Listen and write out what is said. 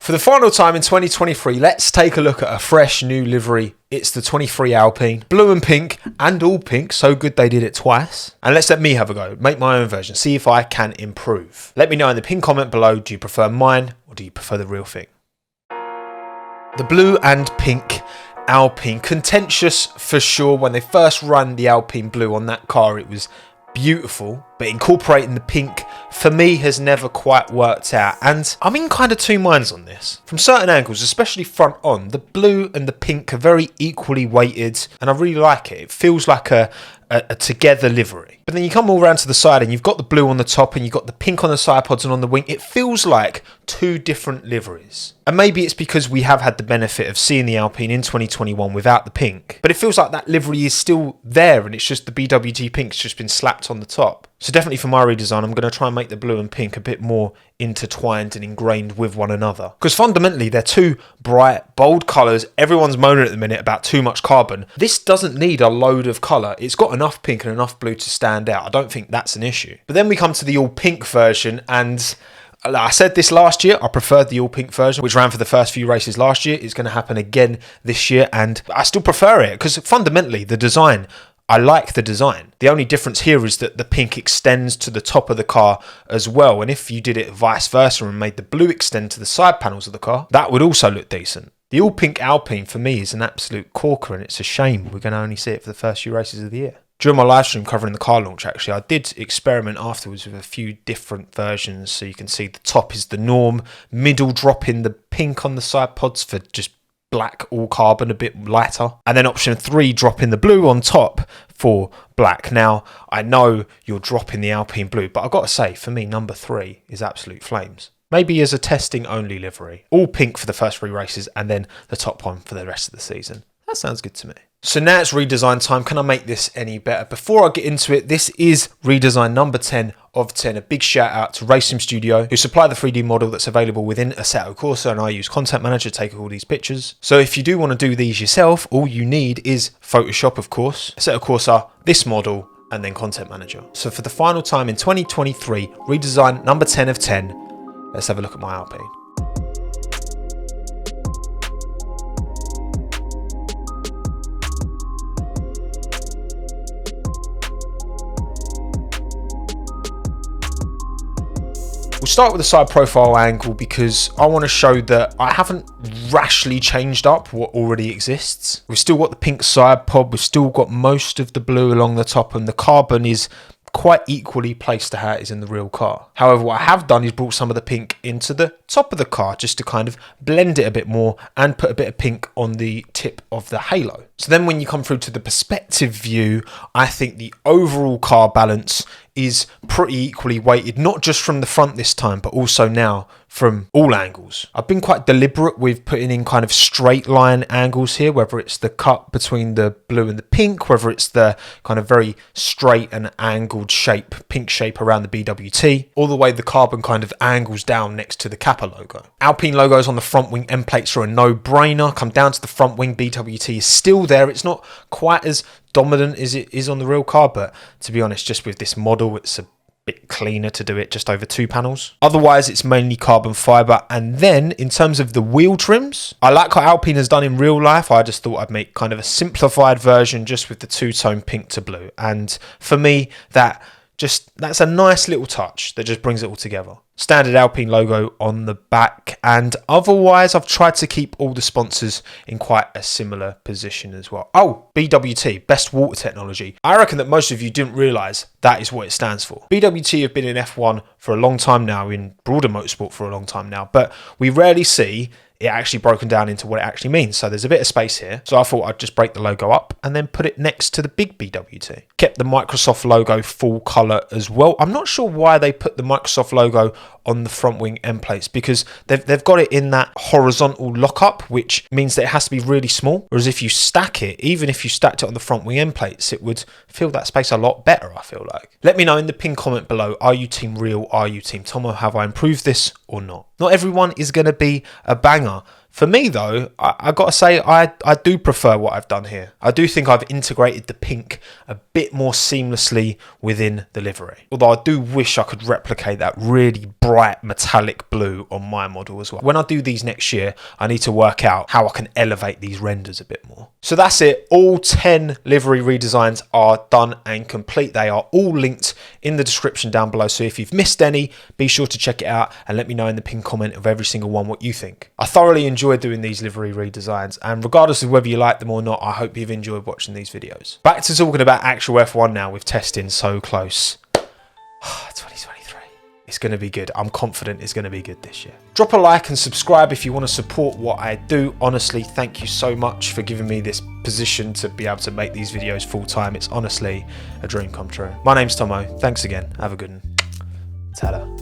For the final time in 2023, let's take a look at a fresh new livery. It's the 23 Alpine, blue and pink, and all pink, so good they did it twice. And let's let me have a go, make my own version, see if I can improve. Let me know in the pinned comment below, do you prefer mine or do you prefer the real thing? The blue and pink Alpine, contentious for sure. When they first ran the Alpine blue on that car, it was beautiful, but incorporating the pink for me has never quite worked out, and I'm in kind of two minds on this. From certain angles, especially front on, the blue and the pink are very equally weighted and I really like it. It feels like a together livery. But then you come all around to the side and you've got the blue on the top and you've got the pink on the side pods and on the wing. It feels like two different liveries. And maybe it's because we have had the benefit of seeing the Alpine in 2021 without the pink. But it feels like that livery is still there and it's just the BWT pink's just been slapped on the top. So definitely for my redesign, I'm going to try and make the blue and pink a bit more intertwined and ingrained with one another. Because fundamentally, they're two bright, bold colours. Everyone's moaning at the minute about too much carbon. This doesn't need a load of colour. It's got enough pink and enough blue to stand out. I don't think that's an issue. But then we come to the all pink version, and I said this last year, I preferred the all pink version, which ran for the first few races last year. It's going to happen again this year, and I still prefer it because fundamentally the design, I like the design. The only difference here is that the pink extends to the top of the car as well, and if you did it vice versa and made the blue extend to the side panels of the car, that would also look decent. The all pink Alpine for me is an absolute corker, and it's a shame we're going to only see it for the first few races of the year. During my live stream covering the car launch, actually, I did experiment afterwards with a few different versions. So you can see the top is the norm, middle drop in the pink on the side pods for just black all carbon, a bit lighter. And then option 3, drop in the blue on top for black. Now, I know you're dropping the Alpine blue, but I've got to say, for me, number 3 is absolute flames. Maybe as a testing only livery. All pink for the first 3 races and then the top one for the rest of the season. That sounds good to me. So now it's redesign time. Can I make this any better? Before I get into it, this is redesign number 10 of 10. A big shout out to Racing Studio, who supply the 3D model that's available within Assetto Corsa, and I use Content Manager to take all these pictures. So if you do want to do these yourself, all you need is Photoshop, of course, Assetto Corsa, this model, and then Content Manager. So for the final time in 2023, redesign number 10 of 10, let's have a look at my Alpine. We'll start with the side profile angle because I want to show that I haven't rashly changed up what already exists. We've still got the pink side pod, we've still got most of the blue along the top, and the carbon is quite equally placed to how it is in the real car. However, what I have done is brought some of the pink into the top of the car just to kind of blend it a bit more and put a bit of pink on the tip of the halo. So then when you come through to the perspective view, I think the overall car balance is pretty equally weighted, not just from the front this time, but also now from all angles. I've been quite deliberate with putting in kind of straight line angles here, whether it's the cut between the blue and the pink, whether it's the kind of very straight and angled shape, pink shape around the BWT, all the way the carbon kind of angles down next to the Kappa logo. Alpine logos on the front wing end plates are a no-brainer. Come down to the front wing, BWT is still there. It's not quite as dominant as it is on the real car, but to be honest, just with this model, it's a bit cleaner to do it just over 2 panels. Otherwise, it's mainly carbon fiber. And then in terms of the wheel trims, I like what Alpine has done in real life. I just thought I'd make kind of a simplified version just with the 2-tone pink to blue. And for me, that's a nice little touch that just brings it all together. Standard Alpine logo on the back, and otherwise I've tried to keep all the sponsors in quite a similar position as well. Oh, BWT, Best Water Technology. I reckon that most of you didn't realise that is what it stands for. BWT have been in F1 for a long time now, in broader motorsport for a long time now, but we rarely see it actually broken down into what it actually means. So there's a bit of space here. So I thought I'd just break the logo up and then put it next to the big BWT. Kept the Microsoft logo full color as well. I'm not sure why they put the Microsoft logo on the front wing end plates, because they've got it in that horizontal lockup, which means that it has to be really small. Whereas if you stack it, even if you stacked it on the front wing end plates, it would fill that space a lot better, I feel like. Let me know in the pinned comment below, are you team real? Are you team Tommo? Have I improved this or not? Not everyone is going to be a banger. For me though, I got to say I do prefer what I've done here. I do think I've integrated the pink a bit more seamlessly within the livery. Although I do wish I could replicate that really bright metallic blue on my model as well. When I do these next year, I need to work out how I can elevate these renders a bit more. So that's it. All 10 livery redesigns are done and complete. They are all linked in the description down below. So if you've missed any, be sure to check it out and let me know in the pinned comment of every single one what you think. I thoroughly enjoy doing these livery redesigns, and regardless of whether you like them or not, I hope you've enjoyed watching these videos. Back to talking about actual F1 now, with testing so close. 2023. It's going to be good. I'm confident it's going to be good this year. Drop a like and subscribe if you want to support what I do. Honestly, thank you so much for giving me this position to be able to make these videos full time. It's honestly a dream come true. My name's Tommo. Thanks again. Have a good one. Ta-da.